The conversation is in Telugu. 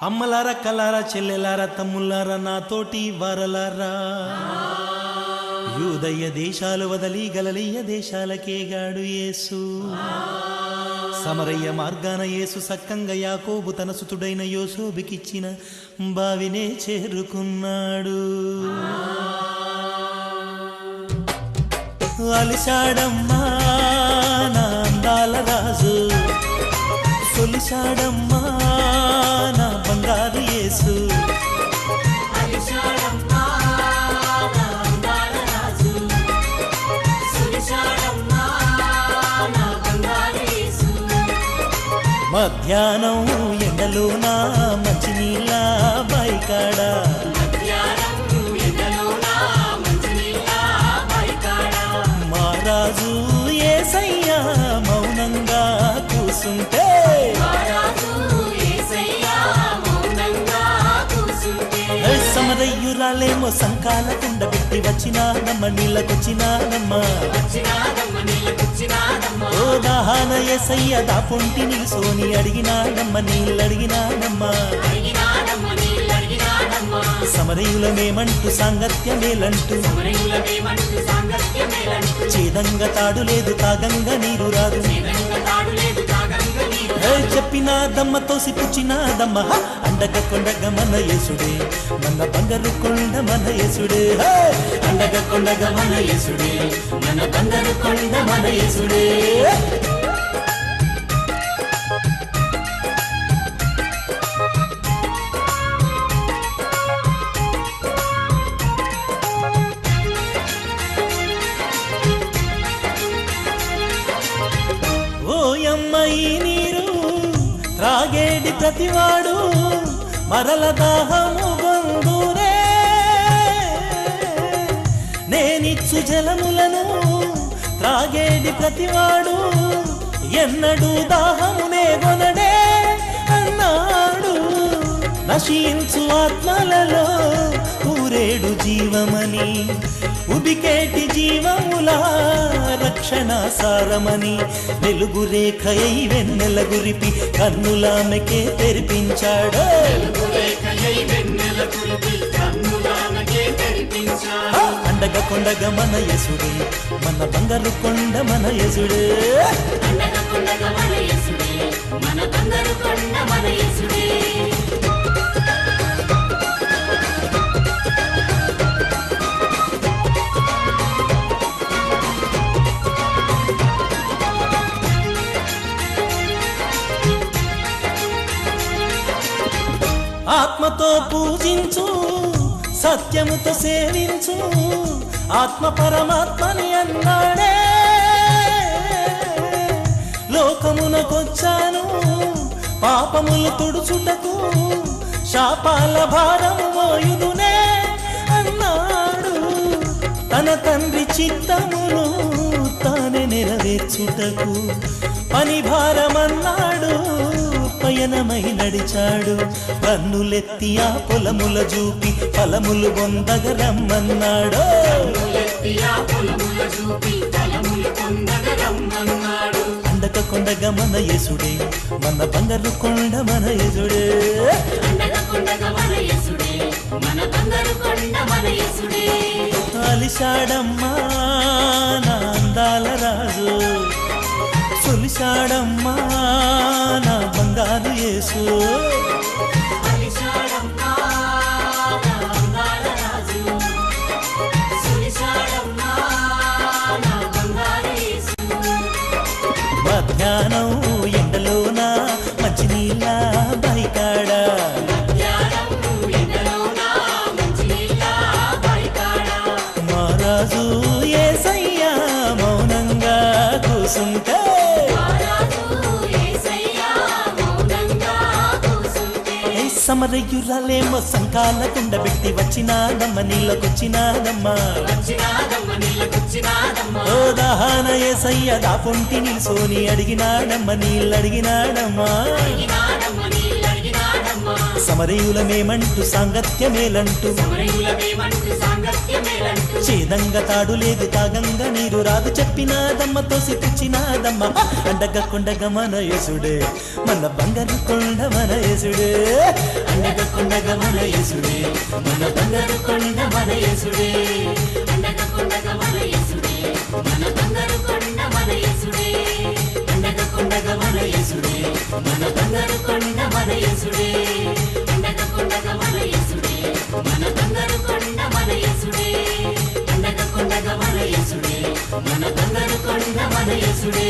అమ్మలారా కలారా చెల్లెలారా తమ్ములారా నాతోటి వారలారా యూదయ్య దేశాలు వదలి గలలీయ దేశాలకేగాడు యేసు సమరయ్య మార్గాన యేసు సక్కంగా యాకోబు తన సుతుడైన యోసేపుకిచ్చిన బావినే చేరుకున్నాడు. అలిశాడమ్మా నా అందాల రాజు, సొలిశాడమ్మా నా బంగారు యేసు. మధ్యాహ్నం ఎండలో నా మంచినీళ్ళ బైకాడ, మా రాజు యేసయ్య మౌనంగా కూసుంటే, సమరయ్యురాలేమో సంకాల కుండ పెట్టి వచ్చినానమ్మ, నీళ్ళకొచ్చినానమ్మ. ఓ దాహాన యేసయ్య దా పొంటి నిలుసోని అడిగినానమ్మ, నీళ్ళడిగినానమ్మ. సమరయులమేమంటూ సాంగత్యమేలంటూ, చేదంగా తాడు లేదు తాగంగా నీరు రాదు. చెప్పినాదమ్మ తోసి పుచ్చినాదమ్మ, అండగ కొండగ మన యేసుడే, మన బంగారు కొండ మన యేసుడే. అండగ కొండగ మన యేసుడే, మన బంగారు కొండ మన యేసుడే. ఓయమ్మయి నీరు త్రాగేడి ప్రతివాడు మరల దాహము గొందునే, నేనిచ్చు జలములను త్రాగేడి ప్రతివాడు ఎన్నడూ దాహమునే గొనడే అన్నాడు. నశించు ఆత్మలలో ఊరేడు జీవమని, ఉబికేటి జీవముల రక్షణ సారమని, వెలుగు రేఖయై వెన్నెల గురిపి కన్నులామెకే తెరిపించాడు. అండగ కొండగ మన యేసుడే, మన బంగారు కొండ మన యేసుడే. ఆత్మతో పూజించు, సత్యముతో సేవించు, ఆత్మ పరమాత్మని అన్నాడే. లోకమునకొచ్చాను పాపములు తుడుచుటకు, శాపాల భారము మోయుదునే అన్నాడు. తన తండ్రి చిత్తమును తానే నెరవేర్చుటకు పని భారమన్నాడు. పయనమై నడిచాడు, కన్నులెత్తి ఆ పొలముల చూపి ఫలములు పొందగ రమ్మన్నాడు. అండక కొండగ మన యేసుడే, మన బంగారు కొండ మన యేసుడే. అలిశాడమ్మా నా అందాల రాజు, సొలిశాడమ్మా నా బంగారు యేసు. మధ్యాహ్నం ఎండలో నా మంచినీళ్ళ బైకాడ, మా రాజు యేసయ్య మౌనంగా కూసుంటే, సమరయ్యురాలేమో సంకాల కుండ పెట్టి వచ్చినాదమ్మ, నీళ్ళకొచ్చినాదమ్మ. ఓ దాహాన యేసయ్య దా పొంటి నిలుసోని అడిగినాడమ్మ, నీళ్ళడిగినాడమ్మ. సమరయులమేమంటూ సాంగత్యమేలంటూ, చేదంగా తాడు లేదు తాగంగా నీరు రాదు చెప్పినాదమ్మ తోసి పుచ్చినాదమ్మ అండగా కొండగా మన యేసుడే మన బంగారు కొండ మన యేసుడే అండగా కొండగా మన యేసుడే మన బంగారు కొండ మన యేసుడే అండగా కొండగా మన యేసుడే మన బంగారు కొండ మన యేసుడే అండగా కొండగా మన యేసుడే మన బంగారు కొండ మన యేసుడే అండగా కొండగా మన యేసుడే మన బంగారు కొండ మన యేసుడే అండగా కొండగా మన యేసుడే మన బంగారు కొండ మన యేసుడే